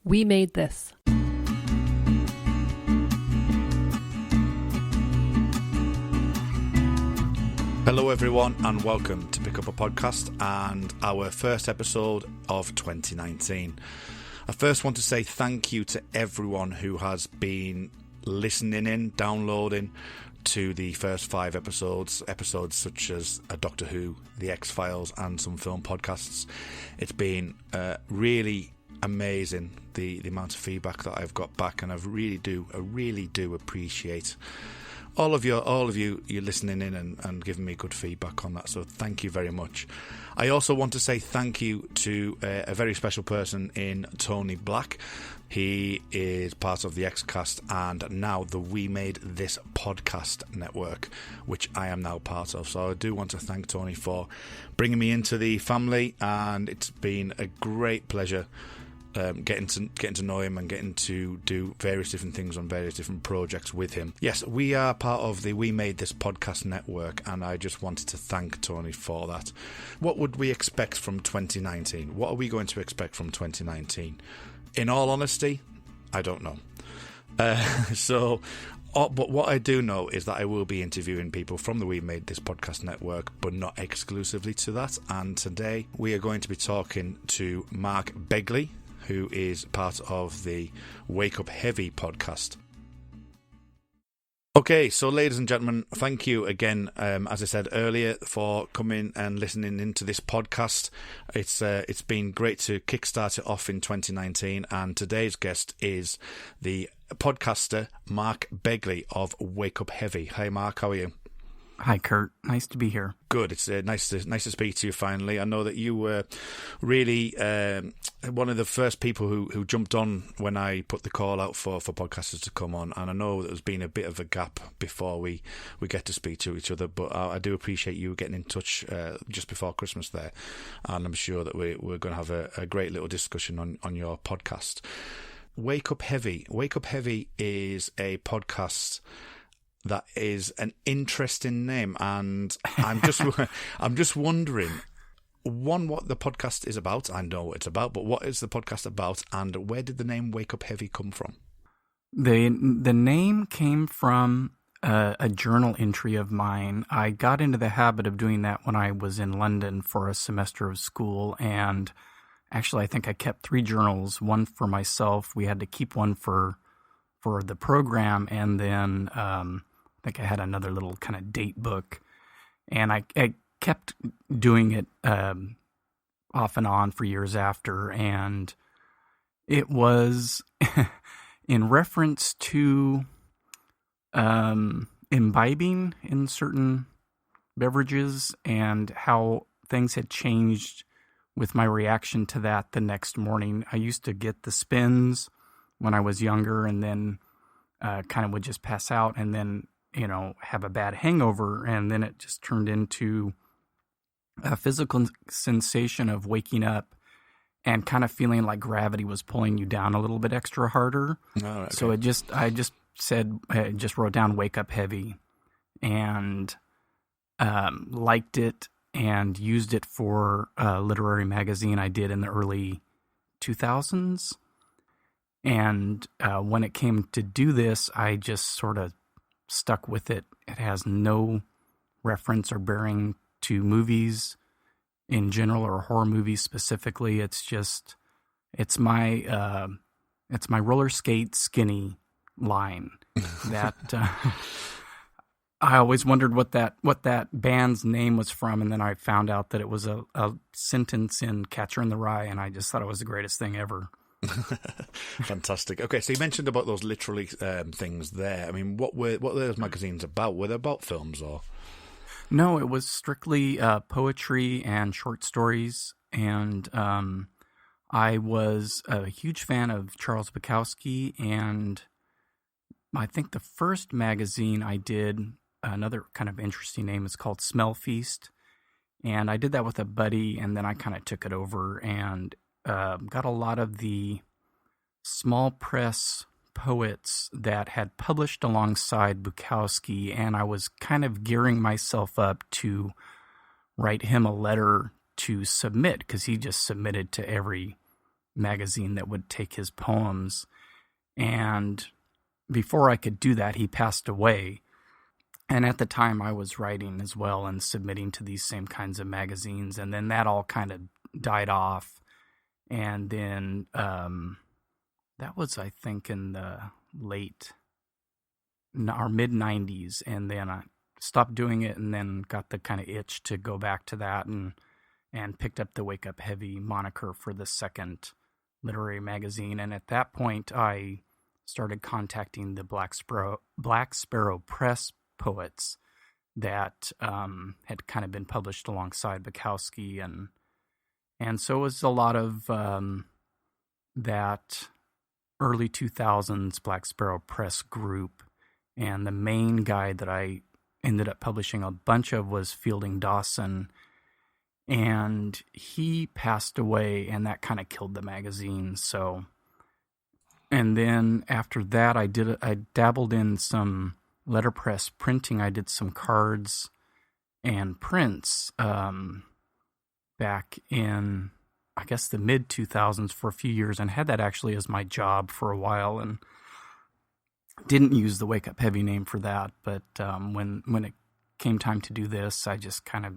We made this. Hello everyone and welcome to Pick Up a Podcast and our first episode of 2019. I first want to say thank you to everyone who has been listening in, downloading to the first 5 episodes such as Doctor Who, The X-Files and some film podcasts. It's been really amazing the amount of feedback that I've got back, and I really do appreciate all of you listening in and giving me good feedback on that, so thank you very much. I also want to say thank you to a very special person in Tony Black. He is part of the Xcast and now the We Made This podcast network, which I am now part of. So I do want to thank Tony for bringing me into the family, and it's been a great pleasure getting to know him and getting to do various different things on various different projects with him. Yes, we are part of the We Made This podcast network, and I just wanted to thank Tony for that. What would we expect from 2019? What are we going to expect from 2019? In all honesty, I don't know. But what I do know is that I will be interviewing people from the We Made This podcast network, but not exclusively to that. And today we are going to be talking to Mark Begley, who is part of the Wake Up Heavy podcast. Okay, so ladies and gentlemen, thank you again, as I said earlier, for coming and listening into this podcast. It's been great to kickstart it off in 2019, and today's guest is the podcaster Mark Begley of Wake Up Heavy. Hi Mark, how are you? Hi, Kurt. Nice to be here. Good. It's nice to speak to you finally. I know that you were really one of the first people who jumped on when I put the call out for podcasters to come on, and I know that there's been a bit of a gap before we get to speak to each other, but I do appreciate you getting in touch just before Christmas there, and I'm sure that we're going to have a great little discussion on your podcast. Wake Up Heavy. Wake Up Heavy is a podcast that is an interesting name, and I'm just wondering, what the podcast is about. I know what it's about, but what is the podcast about, and where did the name Wake Up Heavy come from? The name came from a journal entry of mine. I got into the habit of doing that when I was in London for a semester of school, and actually I think I kept 3 journals, one for myself. We had to keep one for the program, and then I think I had another little kind of date book, and I kept doing it off and on for years after, and it was in reference to imbibing in certain beverages and how things had changed with my reaction to that the next morning. I used to get the spins when I was younger, and then kind of would just pass out, and then have a bad hangover, and then it just turned into a physical sensation of waking up and kind of feeling like gravity was pulling you down a little bit extra harder. Oh, okay. So I just wrote down Wake Up Heavy, and liked it and used it for a literary magazine I did in the early 2000s. And when it came to do this, I just sort of stuck with it. It has no reference or bearing to movies in general or horror movies specifically. It's my roller skate skinny line that I always wondered what that band's name was from, and then I found out that it was a sentence in Catcher in the Rye, and I just thought it was the greatest thing ever. Fantastic. Okay, so you mentioned about those literary things there. I mean, what were those magazines about? Were they about films or? No, it was strictly poetry and short stories, and I was a huge fan of Charles Bukowski, and I think the first magazine I did, another kind of interesting name, is called Smell Feast, and I did that with a buddy, and then I kind of took it over and got a lot of the small press poets that had published alongside Bukowski, and I was kind of gearing myself up to write him a letter to submit, because he just submitted to every magazine that would take his poems. And before I could do that, he passed away. And at the time, I was writing as well and submitting to these same kinds of magazines. And then that all kind of died off. And then that was, I think, in the mid-90s. And then I stopped doing it and then got the kind of itch to go back to that and picked up the Wake Up Heavy moniker for the second literary magazine. And at that point, I started contacting the Black Sparrow Press poets that had kind of been published alongside Bukowski, and so it was a lot of that early 2000s Black Sparrow Press group. And the main guy that I ended up publishing a bunch of was Fielding Dawson, and he passed away, and that kind of killed the magazine. So, and then after that, I dabbled in some letterpress printing. I did some cards and prints back in, I guess, the mid 2000s for a few years, and had that actually as my job for a while, and didn't use the Wake Up Heavy name for that. But when it came time to do this, I just kind of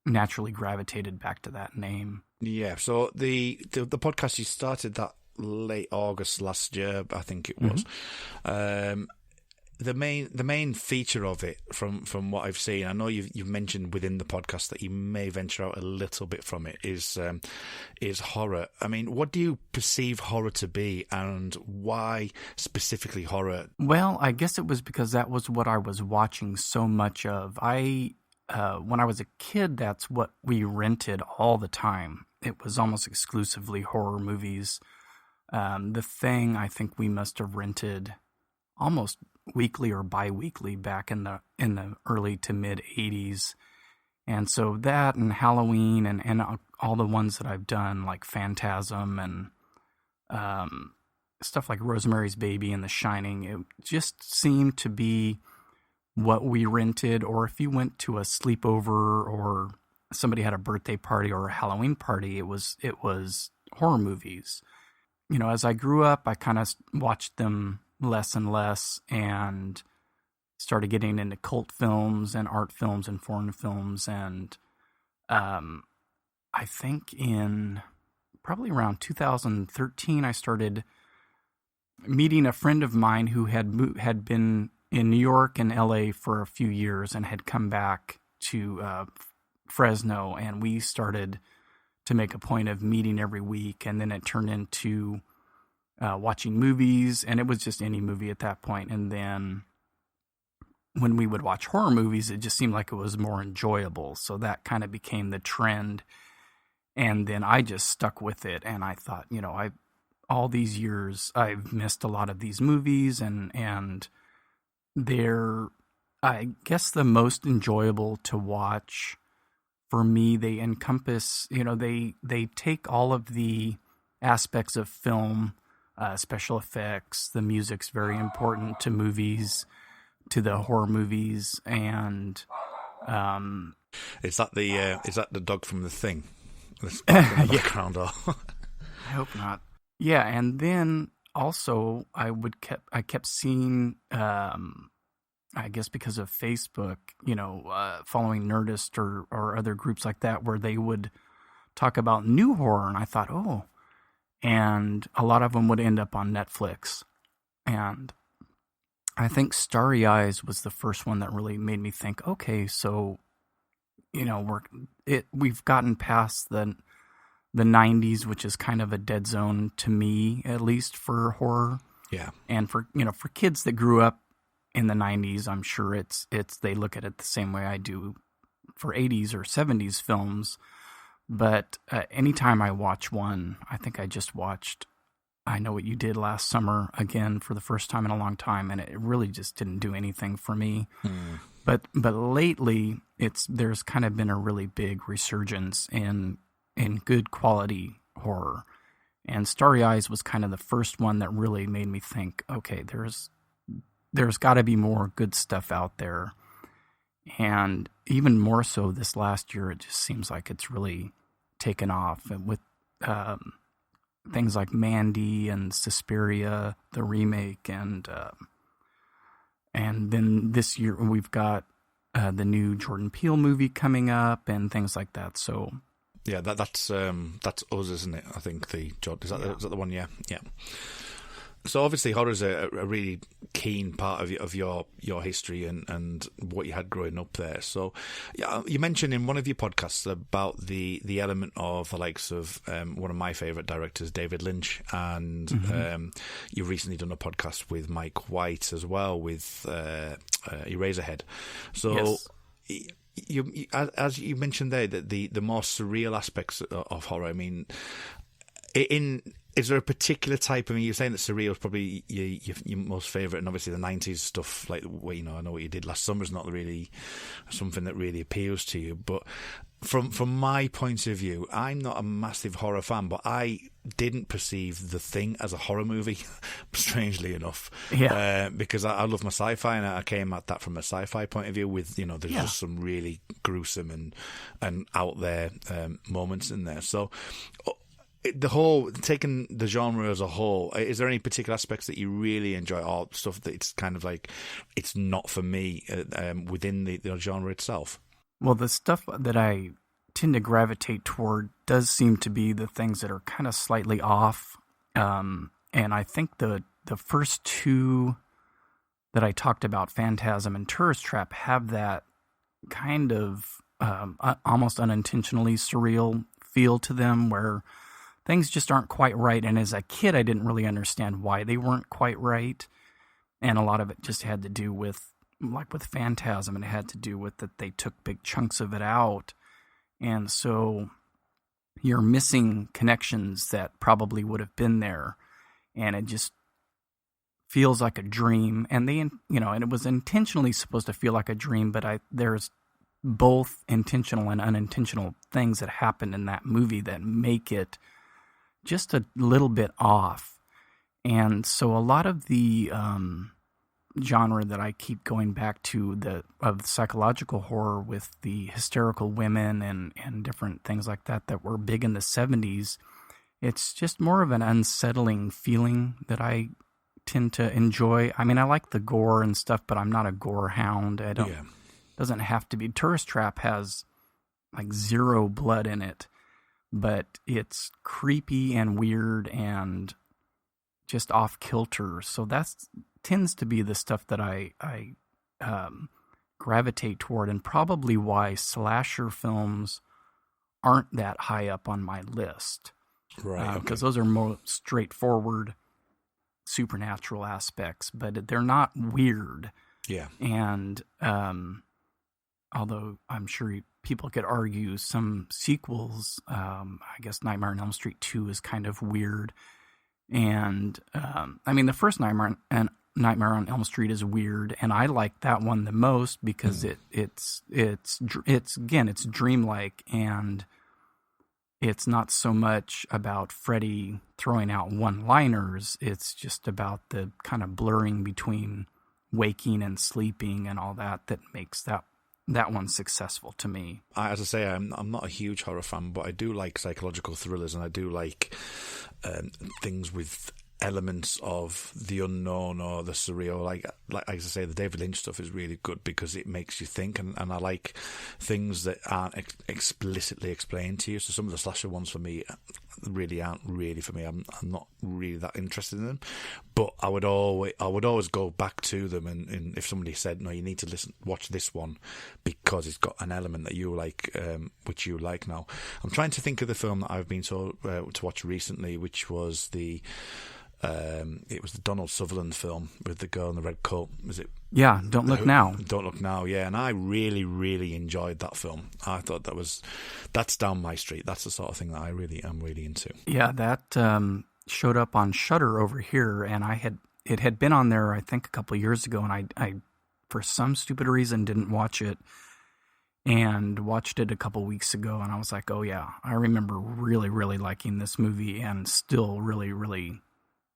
naturally gravitated back to that name. Yeah. So the podcast, you started that late August last year, I think it was. Mm-hmm. The main feature of it, from what I've seen, I know you've mentioned within the podcast that you may venture out a little bit from it, is horror. I mean, what do you perceive horror to be, and why specifically horror? Well, I guess it was because that was what I was watching so much of. When I was a kid, that's what we rented all the time. It was almost exclusively horror movies. The Thing, I think we must have rented almost weekly or bi-weekly back in the early to mid 80s. And so that and Halloween and all the ones that I've done, like Phantasm and stuff like Rosemary's Baby and The Shining, it just seemed to be what we rented. Or if you went to a sleepover or somebody had a birthday party or a Halloween party, it was horror movies. You know, as I grew up, I kind of watched them less and less, and started getting into cult films and art films and foreign films. And I think in probably around 2013, I started meeting a friend of mine who had been in New York and LA for a few years and had come back to Fresno, and we started to make a point of meeting every week. And then it turned into watching movies, and it was just any movie at that point. And then when we would watch horror movies, it just seemed like it was more enjoyable. So that kind of became the trend. And then I just stuck with it. And I thought, all these years, I've missed a lot of these movies, and they're, I guess, the most enjoyable to watch for me. They encompass, they take all of the aspects of film, special effects. The music's very important to movies, to the horror movies, and is that the dog from The Thing? That's back in the background. I hope not. Yeah, and then also I kept seeing, I guess because of Facebook, following Nerdist or other groups like that, where they would talk about new horror, and I thought, oh. And a lot of them would end up on Netflix. And I think Starry Eyes was the first one that really made me think, okay, so, we've gotten past the 90s, which is kind of a dead zone to me, at least for horror. Yeah. And for kids that grew up in the 90s, I'm sure it's they look at it the same way I do for 80s or 70s films. But anytime I watch one, I think I just watched I Know What You Did last summer again for the first time in a long time, and it really just didn't do anything for me. But lately, there's kind of been a really big resurgence in good quality horror, and Starry Eyes was kind of the first one that really made me think, okay, there's got to be more good stuff out there. And even more so this last year, it just seems like it's really taken off with things like Mandy and Suspiria, the remake, and then this year we've got the new Jordan Peele movie coming up and things like that. So yeah, that's Us, isn't it? I think is that the one? Yeah. So obviously horror is a really keen part of your history and what you had growing up there. So yeah, you mentioned in one of your podcasts about the element of the likes of one of my favourite directors, David Lynch, and you've recently done a podcast with Mike White as well with Eraserhead. So yes. You, as you mentioned there, that the more surreal aspects of horror. I mean, is there a particular type? I mean, you're saying that surreal is probably your most favourite, and obviously the 90s stuff, like, well, you know, I know what you did last summer is not really something that really appeals to you. But from my point of view, I'm not a massive horror fan, but I didn't perceive The Thing as a horror movie, strangely enough. Yeah. Because I love my sci-fi, and I came at that from a sci-fi point of view with, you know, there's just some really gruesome and out there moments in there. So the whole, taking the genre as a whole, is there any particular aspects that you really enjoy, or stuff that it's kind of like, it's not for me within the genre itself? Well, the stuff that I tend to gravitate toward does seem to be the things that are kind of slightly off. And I think the first two that I talked about, Phantasm and Tourist Trap, have that kind of almost unintentionally surreal feel to them, where things just aren't quite right. And as a kid, I didn't really understand why they weren't quite right. And a lot of it just had to do with, like with Phantasm, and it had to do with that they took big chunks of it out. And so you're missing connections that probably would have been there. And it just feels like a dream. And and it was intentionally supposed to feel like a dream, but there's both intentional and unintentional things that happen in that movie that make it just a little bit off. And so a lot of the genre that I keep going back to, of psychological horror with the hysterical women and different things like that were big in the 70s, it's just more of an unsettling feeling that I tend to enjoy. I mean, I like the gore and stuff, but I'm not a gore hound. Doesn't have to be. Tourist Trap has like zero blood in it, but it's creepy and weird and just off kilter. So that tends to be the stuff that I gravitate toward, and probably why slasher films aren't that high up on my list. Right. Because those are more straightforward supernatural aspects, but they're not weird. Yeah. And although I'm sure people could argue some sequels, I guess Nightmare on Elm Street 2 is kind of weird. And I mean, the first Nightmare on Elm Street is weird, and I like that one the most because it's dreamlike, and it's not so much about Freddy throwing out one-liners. It's just about the kind of blurring between waking and sleeping and all that makes that one successful to me. As I say, I'm not a huge horror fan, but I do like psychological thrillers, and I do like things with elements of the unknown or the surreal. Like as I say, the David Lynch stuff is really good because it makes you think, and I like things that aren't explicitly explained to you. So some of the slasher ones for me really aren't really for me. I'm not really that interested in them, but I would always go back to them, and if somebody said, no, you need to watch this one because it's got an element that you like, which you like. Now I'm trying to think of the film that I've been told to watch recently, which was it was the Donald Sutherland film with the girl in the red coat. Was it? Yeah, Don't Look Now. Don't Look Now, yeah. And I really, really enjoyed that film. I thought that's down my street. That's the sort of thing that I really am really into. Yeah, that showed up on Shudder over here, and it had been on there, I think, a couple of years ago, and I for some stupid reason didn't watch it, and watched it a couple weeks ago, and I was like, oh yeah, I remember really, really liking this movie, and still really, really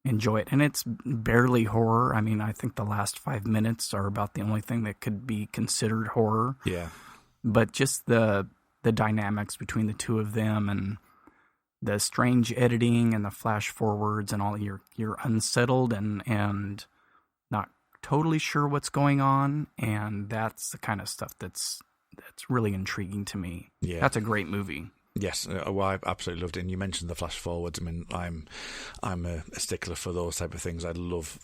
enjoy it. And it's barely horror. I mean, I think the last 5 minutes are about the only thing that could be considered horror. Yeah. But just the dynamics between the two of them, and the strange editing and the flash forwards and all, you're unsettled and not totally sure what's going on, and that's the kind of stuff that's really intriguing to me. Yeah, that's a great movie. Yes, well, I absolutely loved it. And you mentioned the flash forwards. I mean, I'm a stickler for those type of things. I love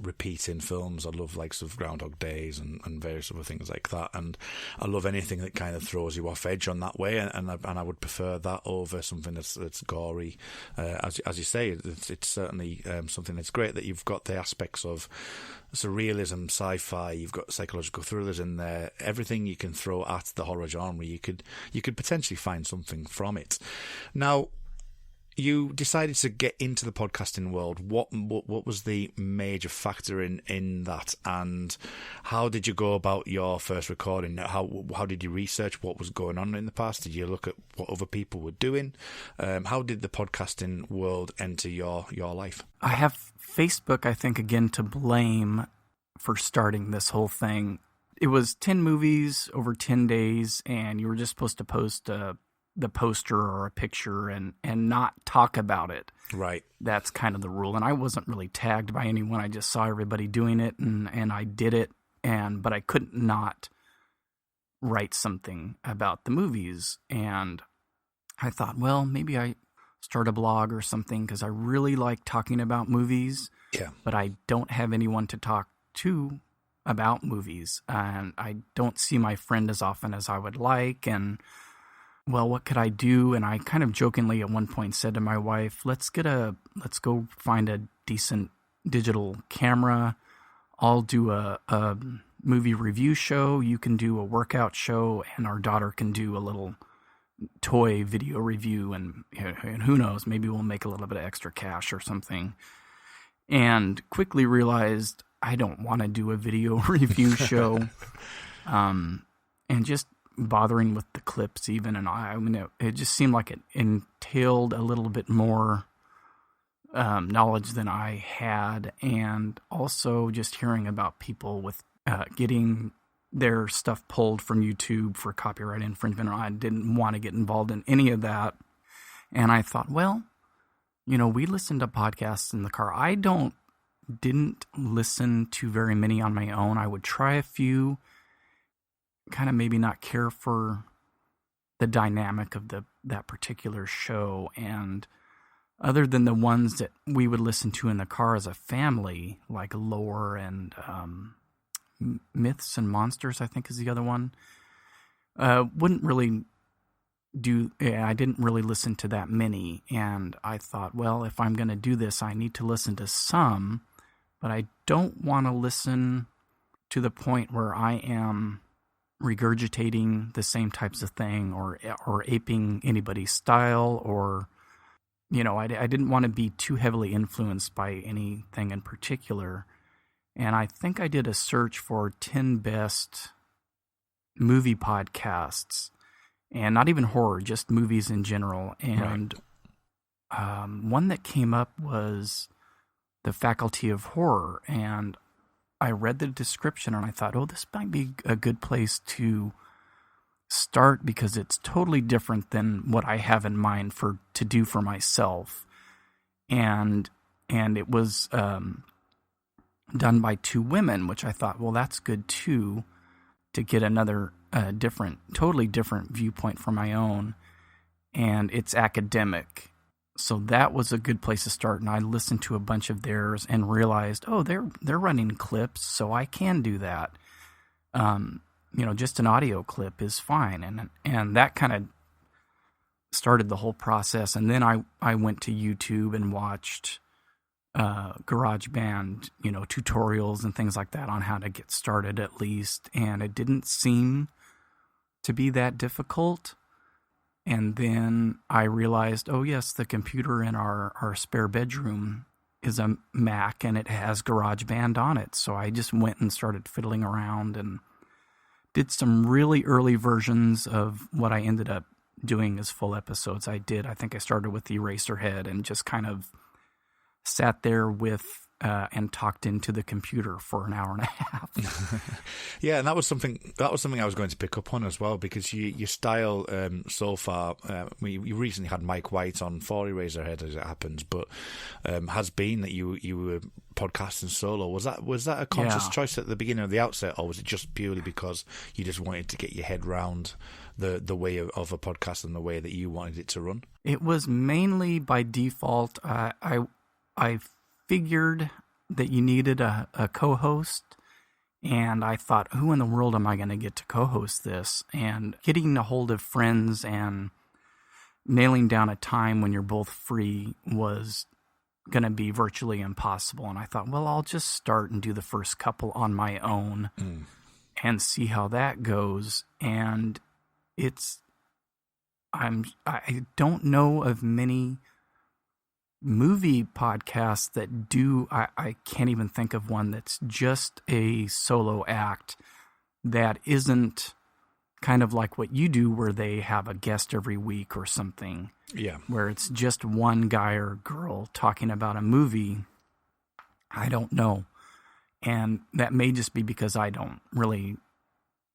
repeating films. I love like sort of Groundhog Days and various other things like that. And I love anything that kind of throws you off edge on that way. And I would prefer that over something that's gory. As you say, it's certainly something that's great that you've got the aspects of surrealism, sci-fi. You've got psychological thrillers in there. Everything you can throw at the horror genre, you could potentially find something from it. Now, you decided to get into the podcasting world. What was the major factor in that, and how did you go about your first recording? How did you research what was going on in the past? Did you look at what other people were doing? How did the podcasting world enter your life? I have Facebook, I think, again, to blame for starting this whole thing. It was 10 movies over 10 days, and you were just supposed to post the poster or a picture and not talk about it. Right. That's kind of the rule. And I wasn't really tagged by anyone. I just saw everybody doing it, and I did it. But I couldn't not write something about the movies. And I thought, well, maybe I start a blog or something, because I really like talking about movies. Yeah. But I don't have anyone to talk to about movies, and I don't see my friend as often as I would like. And well, what could I do? And I kind of jokingly at one point said to my wife, let's go find a decent digital camera. I'll do a movie review show. You can do a workout show, and our daughter can do a little toy video review. And who knows, maybe we'll make a little bit of extra cash or something. And quickly realized I don't want to do a video review show. And just bothering with the clips even, and I mean, it just seemed like it entailed a little bit more knowledge than I had, and also just hearing about people with getting their stuff pulled from YouTube for copyright infringement. I didn't want to get involved in any of that, and I thought, well, we listened to podcasts in the car. I didn't listen to very many on my own. I would try a few, kind of maybe not care for the dynamic of that particular show. And other than the ones that we would listen to in the car as a family, like Lore and Myths and Monsters, I think is the other one, I didn't really listen to that many. And I thought, well, if I'm going to do this, I need to listen to some, but I don't want to listen to the point where I am regurgitating the same types of thing or aping anybody's style, or I didn't want to be too heavily influenced by anything in particular. And I think I did a search for 10 best movie podcasts, and not even horror, just movies in general. And one that came up was The Faculty of Horror, and I read the description and I thought, oh, this might be a good place to start, because it's totally different than what I have in mind to do for myself. And it was done by two women, which I thought, well, that's good too, to get another totally different viewpoint from my own. And it's academic. So that was a good place to start, and I listened to a bunch of theirs and realized, oh, they're running clips, so I can do that. Just an audio clip is fine, and that kind of started the whole process. And then I went to YouTube and watched GarageBand, tutorials and things like that on how to get started at least, and it didn't seem to be that difficult. And then I realized, oh yes, the computer in our spare bedroom is a Mac and it has GarageBand on it. So I just went and started fiddling around and did some really early versions of what I ended up doing as full episodes. I think I started with the Eraserhead and just kind of sat there with and talked into the computer for an hour and a half. Yeah, and that was something I was going to pick up on as well, because your style so far, you recently had Mike White on for Eraserhead, as it happens, but has been that you were podcasting solo. Was that a conscious choice at the beginning of the outset, or was it just purely because you just wanted to get your head round the way of a podcast and the way that you wanted it to run? It was mainly by default. I figured that you needed a co-host, and I thought, who in the world am I going to get to co-host this? And getting a hold of friends and nailing down a time when you're both free was going to be virtually impossible. And I thought, well, I'll just start and do the first couple on my own and see how that goes. And I don't know of many movie podcasts that do. I can't even think of one that's just a solo act that isn't kind of like what you do, where they have a guest every week or something. Yeah. Where it's just one guy or girl talking about a movie. I don't know. And that may just be because I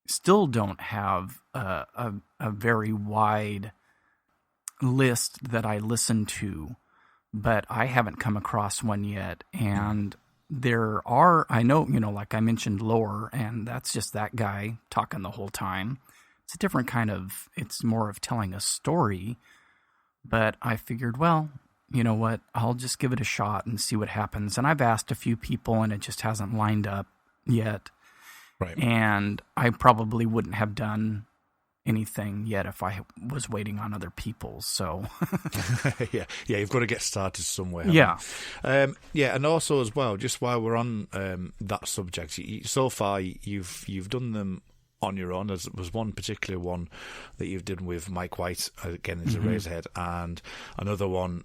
still don't have a very wide list that I listen to, but I haven't come across one yet. And there are, I know, like I mentioned Lore, and that's just that guy talking the whole time. It's a different kind of, it's more of telling a story, but I figured, well, you know what, I'll just give it a shot and see what happens. And I've asked a few people, and it just hasn't lined up yet. Right. And I probably wouldn't have done anything yet if I was waiting on other people. So yeah, you've got to get started somewhere. Yeah. And also as well, just while we're on that subject, so far you've done them on your own. There was one particular one that you've done with Mike White, again as a Razorhead, and another one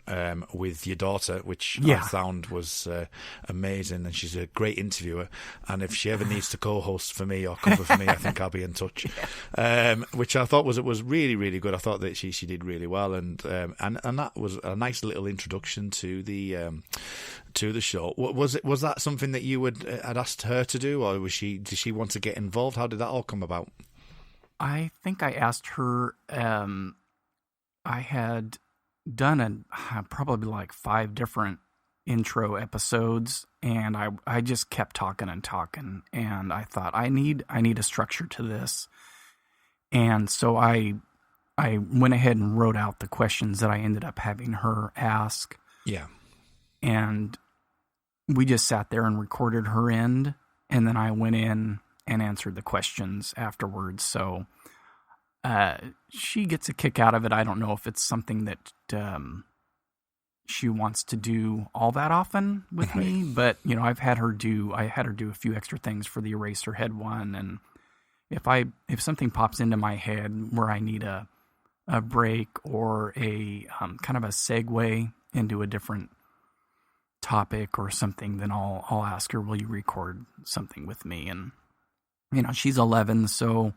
with your daughter, which I found was amazing, and she's a great interviewer, and if she ever needs to co-host for me or cover for me, I think I'll be in touch. Which I thought was really, really good. I thought that she did really well, and that was a nice little introduction to the show. Was that something that you had asked her to do, or did she want to get involved? How did that all come about? I think I asked her. I had done probably like 5 different intro episodes, and I just kept talking, and I thought I need a structure to this, and so I went ahead and wrote out the questions that I ended up having her ask. Yeah. And we just sat there and recorded her end, and then I went in and answered the questions afterwards. So she gets a kick out of it. I don't know if it's something that she wants to do all that often with me, but I had her do a few extra things for the Eraserhead one, and if something pops into my head where I need a break or a kind of a segue into a different topic or something, then I'll ask her, will you record something with me? And she's 11, so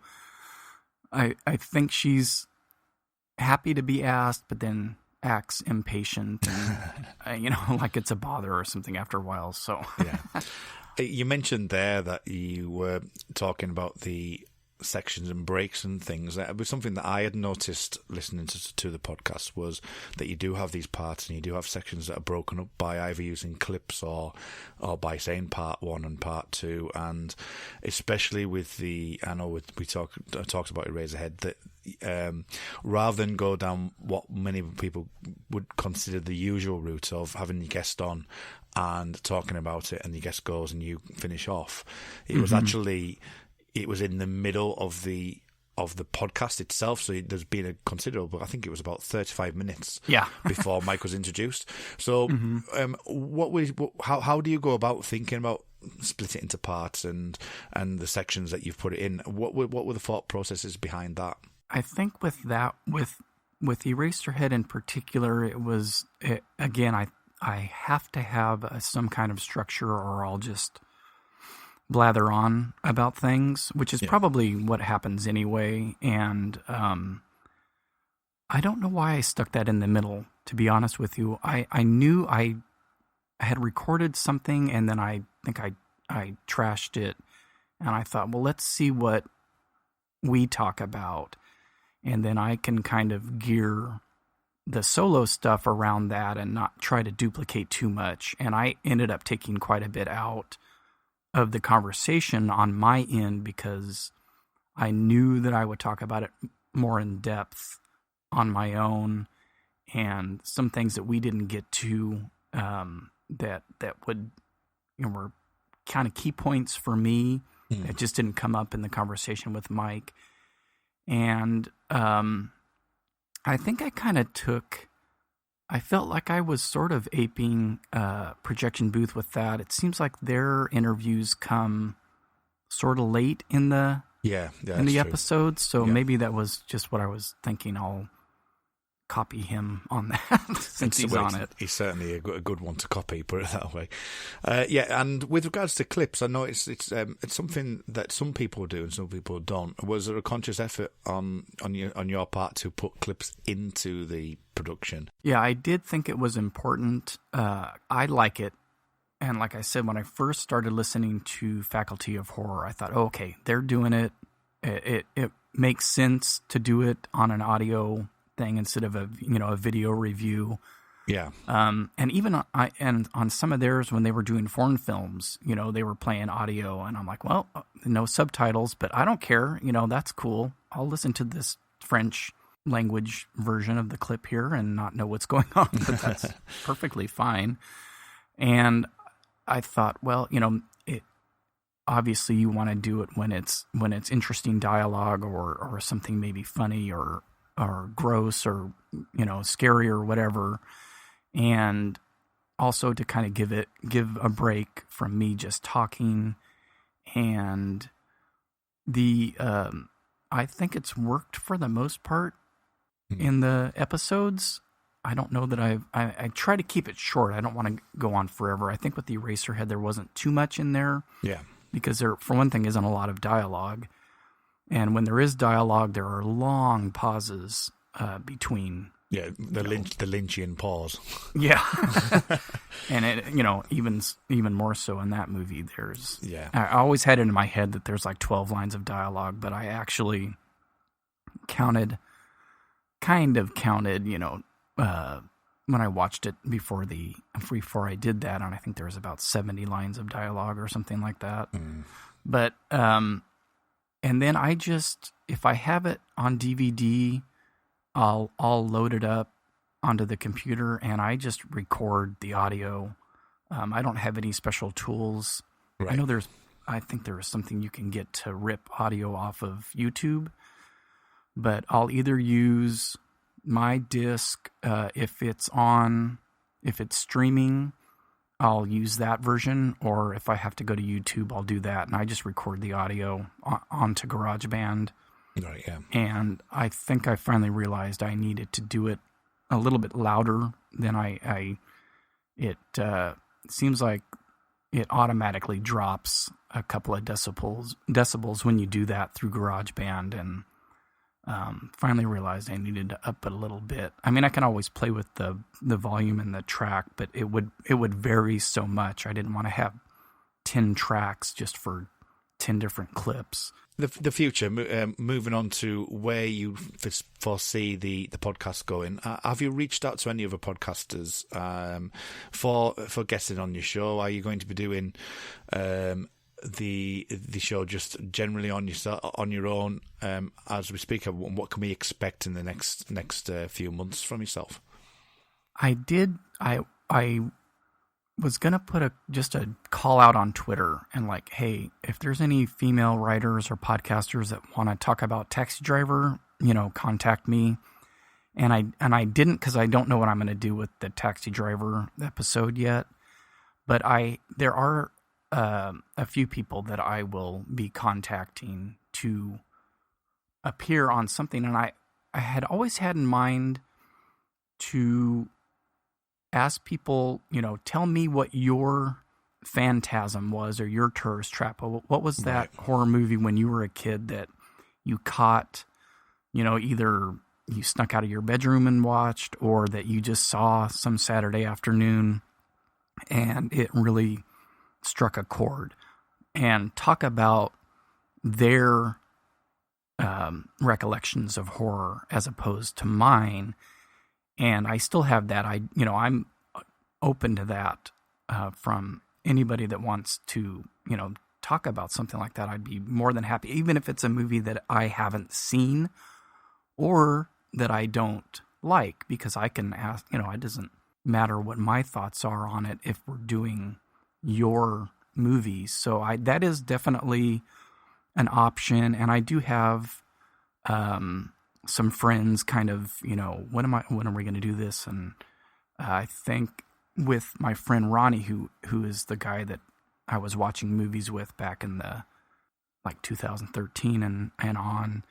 I think she's happy to be asked, but then acts impatient and like it's a bother or something after a while. So yeah. You mentioned there that you were talking about the sections and breaks and things. It was something that I had noticed listening to the podcast, was that you do have these parts and you do have sections that are broken up by either using clips or by saying part 1 and part 2, and especially with I know we talked about Eraserhead, that rather than go down what many people would consider the usual route of having your guest on and talking about it and your guest goes and you finish off, it was actually, it was in the middle of the podcast itself, so there's been a considerable, I think it was about 35 minutes before Mike was introduced. So how do you go about thinking about split it into parts and the sections that you've put it in? What were the thought processes behind that? I think with Eraserhead in particular, again, I have to have some kind of structure, or I'll just blather on about things, which is probably what happens anyway. And I don't know why I stuck that in the middle, to be honest with you. I knew I had recorded something, and then I think I trashed it, and I thought, well, let's see what we talk about, and then I can kind of gear the solo stuff around that and not try to duplicate too much. And I ended up taking quite a bit out of the conversation on my end because I knew that I would talk about it more in depth on my own, and some things that we didn't get to that would, were kind of key points for me. It just didn't come up in the conversation with Mike. And I think I kind of I felt like I was sort of aping Projection Booth with that. It seems like their interviews come sort of late in the episodes, so maybe that was just what I was thinking. I'll copy him on that since he's on it. He's certainly a good one to copy, put it that way. And with regards to clips, I know it's something that some people do and some people don't. Was there a conscious effort on your part to put clips into the production? Yeah, I did think it was important. I like it. And like I said, when I first started listening to Faculty of Horror, I thought, oh, okay, they're doing it. It makes sense to do it on an audio thing instead of a video review. Yeah. And even on some of theirs when they were doing foreign films, they were playing audio, and I'm like, well, no subtitles, but I don't care. That's cool. I'll listen to this French language version of the clip here and not know what's going on, but that's perfectly fine. And I thought, well, obviously you want to do it when it's interesting dialogue or something maybe funny or gross or scary or whatever, and also to kind of give a break from me just talking. And I think it's worked for the most part in the episodes. I don't know that I try to keep it short. I don't want to go on forever. I think with the Eraserhead there wasn't too much in there. Yeah. Because there, for one thing, isn't a lot of dialogue. And when there is dialogue, there are long pauses between. Yeah, the Lynchian pause. Yeah. And it, even more so in that movie, there's. Yeah. I always had it in my head that there's like 12 lines of dialogue, but I actually counted, when I watched it before I did that, and I think there was about 70 lines of dialogue or something like that. But and then I just, if I have it on DVD, I'll load it up onto the computer and I just record the audio. I don't have any special tools. Right. I think there is something you can get to rip audio off of YouTube, but I'll either use my disc, if it's streaming, I'll use that version, or if I have to go to YouTube, I'll do that, and I just record the audio onto GarageBand. Right, yeah. And I think I finally realized I needed to do it a little bit louder than it seems like it automatically drops a couple of decibels when you do that through GarageBand, and finally realized I needed to up it a little bit. I mean, I can always play with the volume and the track, but it would vary so much. I didn't want to have 10 tracks just for 10 different clips. The future, moving on to where you foresee the podcast going. Have you reached out to any other podcasters for guesting on your show? Are you going to be doing the show just generally on your own as we speak? What can we expect in the next few months from yourself? I was gonna put just a call out on Twitter and like, hey, if there's any female writers or podcasters that want to talk about Taxi Driver, contact me. And I didn't, because I don't know what I'm going to do with the Taxi Driver episode yet. But there are a few people that I will be contacting to appear on something, and I had always had in mind to ask people, tell me what your phantasm was or your tourist trap. What was that horror movie when you were a kid that you caught, either you snuck out of your bedroom and watched, or that you just saw some Saturday afternoon and it really struck a chord. And talk about their recollections of horror as opposed to mine. And I still have that. I'm open to that from anybody that wants to, talk about something like that. I'd be more than happy, even if it's a movie that I haven't seen or that I don't like, because I can ask, it doesn't matter what my thoughts are on it if we're doing your movies. So that is definitely an option. And I do have some friends kind of, when are we going to do this? And I think with my friend Ronnie, who is the guy that I was watching movies with back in the 2013 and on,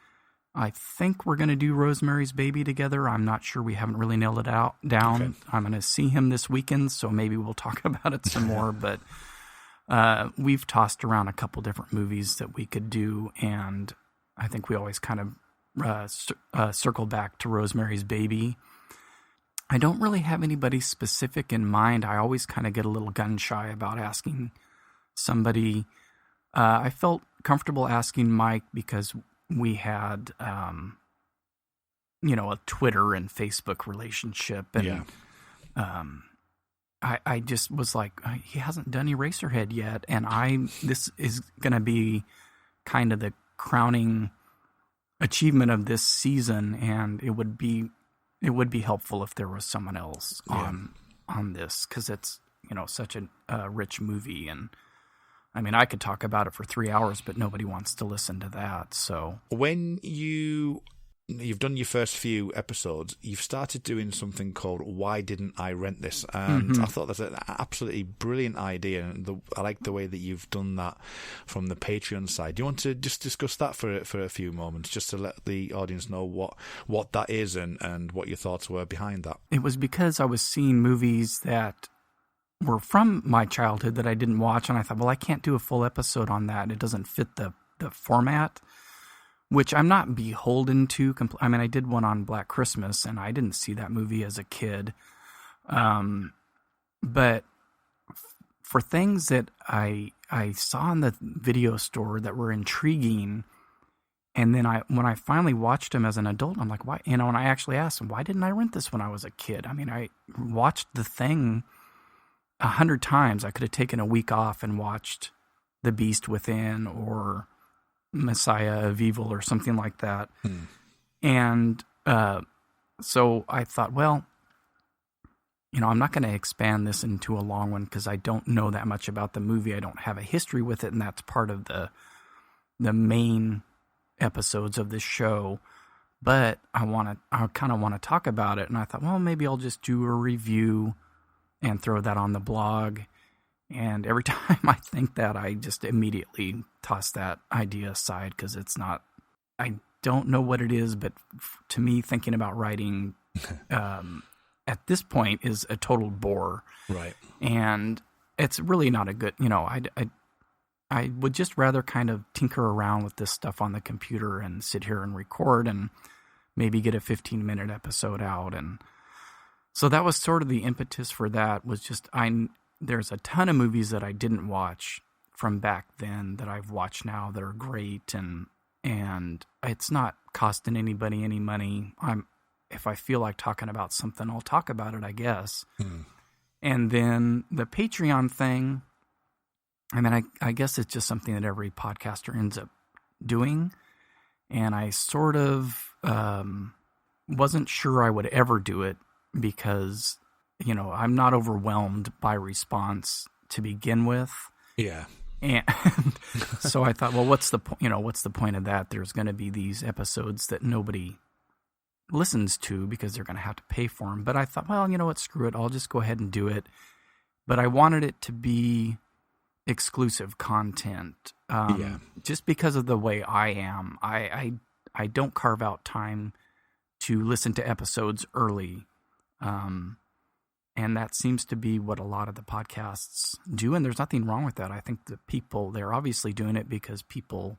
I think we're going to do Rosemary's Baby together. I'm not sure. We haven't really nailed it down. Okay. I'm going to see him this weekend, so maybe we'll talk about it some more. But we've tossed around a couple different movies that we could do, and I think we always kind of circle back to Rosemary's Baby. I don't really have anybody specific in mind. I always kind of get a little gun shy about asking somebody. I felt comfortable asking Mike because we had, a Twitter and Facebook relationship. And I just was like, he hasn't done Eraserhead yet. And this is going to be kind of the crowning achievement of this season. And it would be helpful if there was someone else on this, because it's, such a rich movie. And I mean, I could talk about it for 3 hours, but nobody wants to listen to that. So when you've done your first few episodes, you've started doing something called Why Didn't I Rent This? And I thought that's an absolutely brilliant idea. And I like the way that you've done that from the Patreon side. Do you want to just discuss that for a few moments, just to let the audience know what that is and what your thoughts were behind that? It was because I was seeing movies that were from my childhood that I didn't watch, and I thought, well, I can't do a full episode on that. It doesn't fit the format, which I'm not beholden to. I mean, I did one on Black Christmas, and I didn't see that movie as a kid. But for things that I saw in the video store that were intriguing, and then when I finally watched them as an adult, I'm like, why? And I actually asked them, why didn't I rent this when I was a kid? I mean, I watched The Thing 100 times. I could have taken a week off and watched The Beast Within or Messiah of Evil or something like that. And so I thought, well, I'm not going to expand this into a long one because I don't know that much about the movie. I don't have a history with it, and that's part of the main episodes of this show. But I kind of want to talk about it, and I thought, well, maybe I'll just do a review and throw that on the blog. And every time I think that, I just immediately toss that idea aside because I don't know what it is, but to me, thinking about writing at this point is a total bore. Right. And it's really not a good, I would just rather kind of tinker around with this stuff on the computer and sit here and record and maybe get a 15-minute episode out. And so that was sort of the impetus for that, was just there's a ton of movies that I didn't watch from back then that I've watched now that are great, and it's not costing anybody any money. If I feel like talking about something, I'll talk about it, I guess. And then the Patreon thing, I mean, I guess it's just something that every podcaster ends up doing, and I sort of wasn't sure I would ever do it because, I'm not overwhelmed by response to begin with. Yeah. And so I thought, well, what's the point of that? There's going to be these episodes that nobody listens to because they're going to have to pay for them. But I thought, well, you know what? Screw it. I'll just go ahead and do it. But I wanted it to be exclusive content. Just because of the way I am. I don't carve out time to listen to episodes early. And that seems to be what a lot of the podcasts do. And there's nothing wrong with that. I think the people, they're obviously doing it because people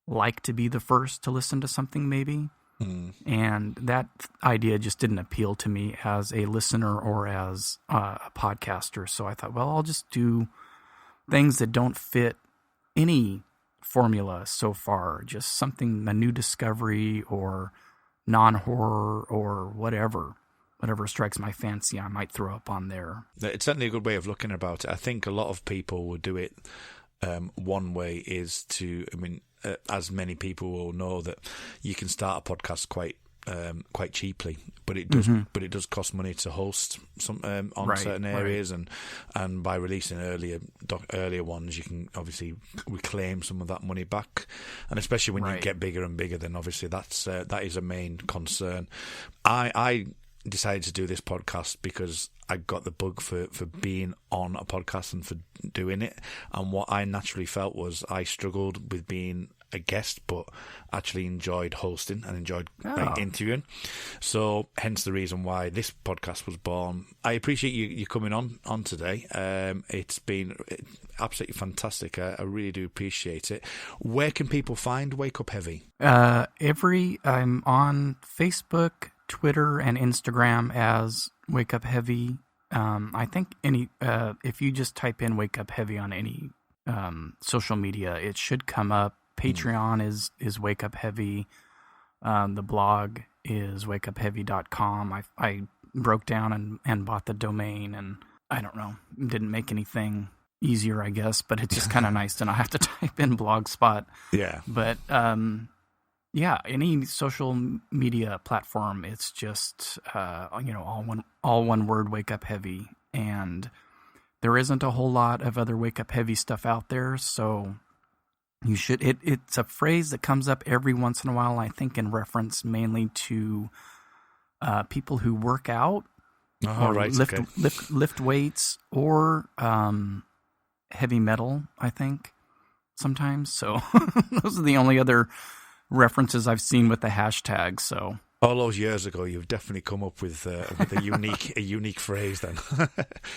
like to be the first to listen to something maybe. And that idea just didn't appeal to me as a listener or as a podcaster. So I thought, well, I'll just do things that don't fit any formula so far, just something, a new discovery or non-horror or whatever strikes my fancy, I might throw up on there. It's certainly a good way of looking about it. I think a lot of people would do it. One way is to, as many people will know, that you can start a podcast quite cheaply, but it does cost money to host some on certain areas, and by releasing earlier ones, you can obviously reclaim some of that money back, and especially when you get bigger and bigger, then obviously that is a main concern. I decided to do this podcast because I got the bug for being on a podcast and for doing it, and what I naturally felt was I struggled with being a guest, but actually enjoyed hosting and enjoyed interviewing. So hence the reason why this podcast was born. I appreciate you coming on today. It's been absolutely fantastic. I really do appreciate it. Where can people find Wake Up Heavy? I'm on Facebook, Twitter, and Instagram as Wake Up Heavy. I think if you just type in Wake Up Heavy on any social media, it should come up. Patreon is Wake Up Heavy. The blog is wakeupheavy.com. I broke down and bought the domain, and I don't know, didn't make anything easier, I guess, but it's just kind of nice to not have to type in Blogspot. Yeah. But any social media platform, it's just all one word, Wake Up Heavy, and there isn't a whole lot of other Wake Up Heavy stuff out there, so you should. It's a phrase that comes up every once in a while, I think, in reference mainly to people who work out, lift weights, or heavy metal, I think, sometimes. So those are the only other references I've seen with the hashtag. So all those years ago, you've definitely come up with a unique phrase then.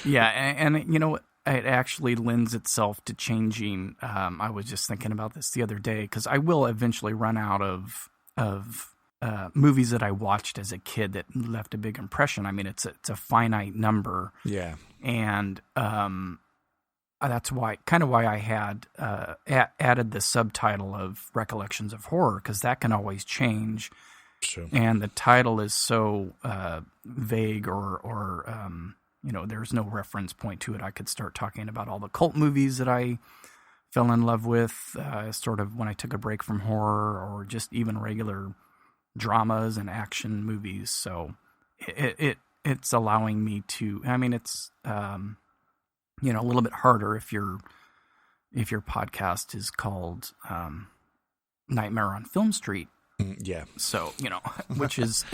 Yeah, and you know what? It actually lends itself to changing. I was just thinking about this the other day, because I will eventually run out of movies that I watched as a kid that left a big impression. I mean, it's a finite number. Yeah. And that's why I had added the subtitle of Recollections of Horror, because that can always change. Sure. And the title is so vague or there's no reference point to it. I could start talking about all the cult movies that I fell in love with, sort of when I took a break from horror, or just even regular dramas and action movies. So it's allowing me to. I mean, it's a little bit harder if your podcast is called Nightmare on Film Street. Yeah. So which is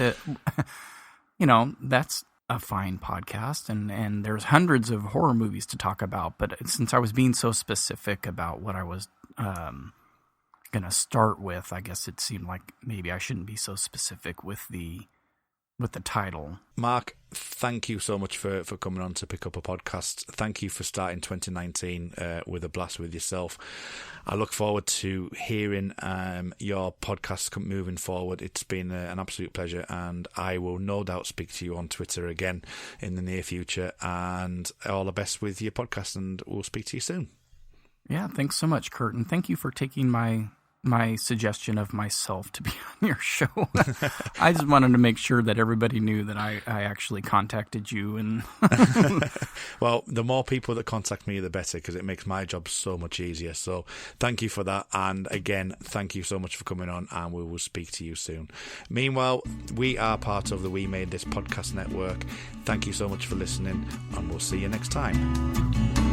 that's a fine podcast, and there's hundreds of horror movies to talk about, but since I was being so specific about what I was going to start with, I guess it seemed like maybe I shouldn't be so specific with the title. Mark, thank you so much for coming on to Pick Up a Podcast. Thank you for starting 2019 with a blast with yourself. I look forward to hearing your podcast moving forward. It's been an absolute pleasure, and I will no doubt speak to you on Twitter again in the near future, and all the best with your podcast, and we'll speak to you soon. Yeah, thanks so much, Kurt, and thank you for taking my suggestion of myself to be on your show. I just wanted to make sure that everybody knew that I actually contacted you. And well, the more people that contact me, the better, because it makes my job so much easier. So thank you for that. And again, thank you so much for coming on, and we will speak to you soon. Meanwhile, we are part of the We Made This podcast network. Thank you so much for listening, and we'll see you next time.